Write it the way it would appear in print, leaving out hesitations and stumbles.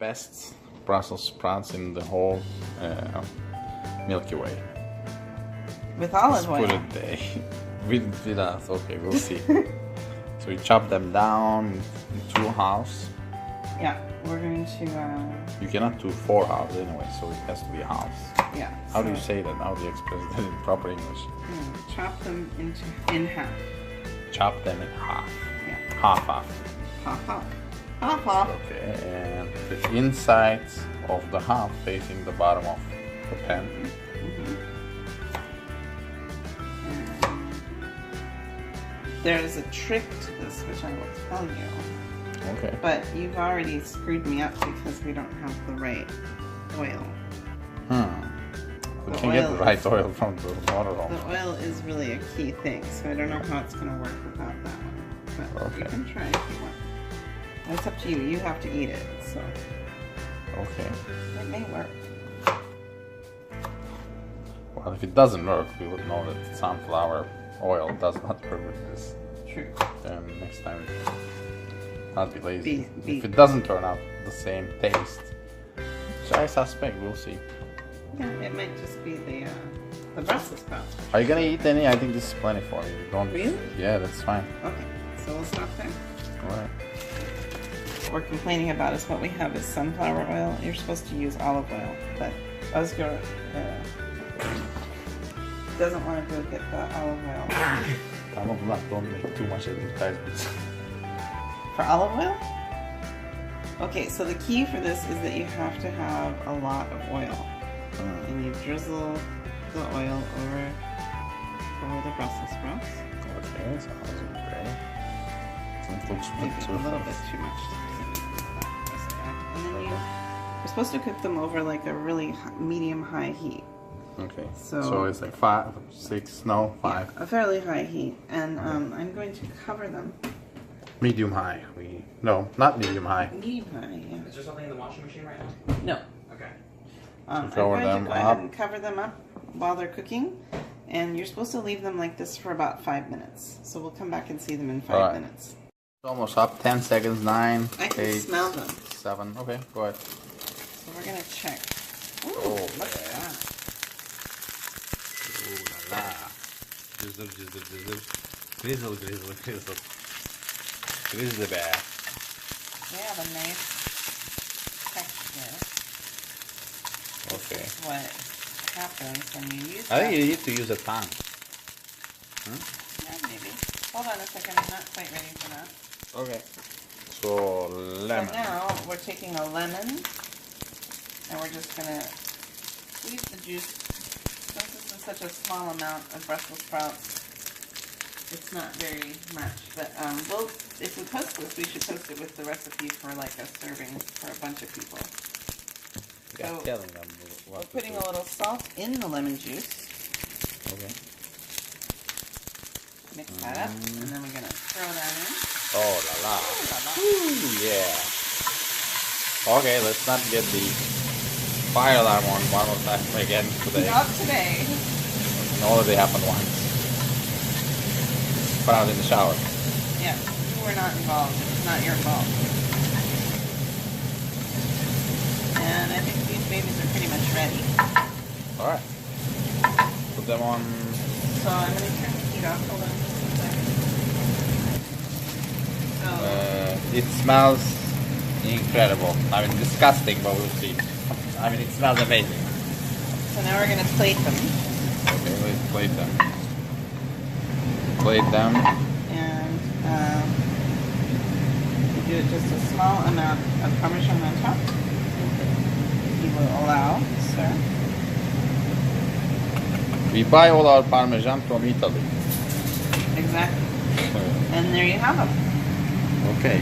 best Brussels sprouts in the whole Milky Way. With olive Let's oil. put it there. With us, okay, we'll see. So we chop them down in 2 halves. Yeah, we're going to. You cannot do 4 halves anyway, so it has to be halves. Yeah. How do you say that? How do you express that in proper English? Chop them in half. Chop them in half. Yeah. Half. Half. Okay, and the insides of the half facing the bottom of the pan. There's a trick to this, which I will tell you. Okay. But you've already screwed me up because we don't have the right oil. We can get the right oil from the motorhome. The oil is really a key thing, so I don't know how it's going to work without that one. But Okay. you can try if you want. It's up to you. You have to eat it, so Okay. it may work. Well, if it doesn't work, we would know that sunflower oil does not work with this. True. Then next time we should not be lazy. Be- If it doesn't turn out the same taste, which I suspect, we'll see. Yeah, it might just be the Brussels sprouts. Are you gonna eat any? I think this is plenty for you. Don't. Really? Yeah, that's fine. Okay, so we'll stop there. All right. What we're complaining about is what we have is sunflower oil. You're supposed to use olive oil, but Oscar doesn't want to go get the olive oil. Don't make too much advertisements. For olive oil? Okay, so the key for this is that you have to have a lot of oil. And you drizzle the oil over the Brussels sprouts. Okay, sounds great. It looks Maybe good a too. little bit too much. And then you're supposed to cook them over like a really medium-high heat. Okay. So- So it's like 5, 6, no, 5. Yeah, a fairly high heat. And I'm going to cover them. Medium high. No, not medium high. Medium high, yeah. Is there something in the washing machine right now? No. Okay. I'm cover going them to go ahead up. and cover them up while they're cooking. And you're supposed to leave them like this for about 5 minutes. So we'll come back and see them in 5 Alright. minutes. It's almost up. 10 seconds. 9, I can 8, smell them. 7. Okay, go ahead. So we're going to check. Ooh, Oh, look at yeah. that. Ooh la la. Drizzle, drizzle, drizzle. Grizzle, grizzle, grizzle. Grizzly bear. They have a nice texture. Okay. This is what happens when you use I think that. you need to use a tongue. Yeah, maybe. Hold on a second. I'm not quite ready for that. Okay. So, lemon. So now we're taking a lemon and we're just going to squeeze the juice. Since this is such a small amount of Brussels sprouts, it's not very much. But if we post this, we should post it with the recipe for like a serving for a bunch of people. Yeah, So telling them we're what to putting do. a little salt in the lemon juice. Okay. Mix that up, and then we're going to throw that in. Oh la la. Ooh, la, la. Ooh, yeah. Okay, let's not get the fire alarm on one more time again today. Not today. It only happened once. Put out in the shower. Yeah, you were not involved. It's not your fault. And I think these babies are pretty much ready. Alright. Put them on. So I'm going to turn the heat off. Hold on just a second. So, It smells incredible. I mean, disgusting, but we'll see. I mean, it smells amazing. so now we're going to plate them. Okay, let's plate them. Plate them. And we do just a small amount of Parmesan on top. You will allow, sir. We buy all our Parmesan from Italy. Exactly. And there you have them. Okay.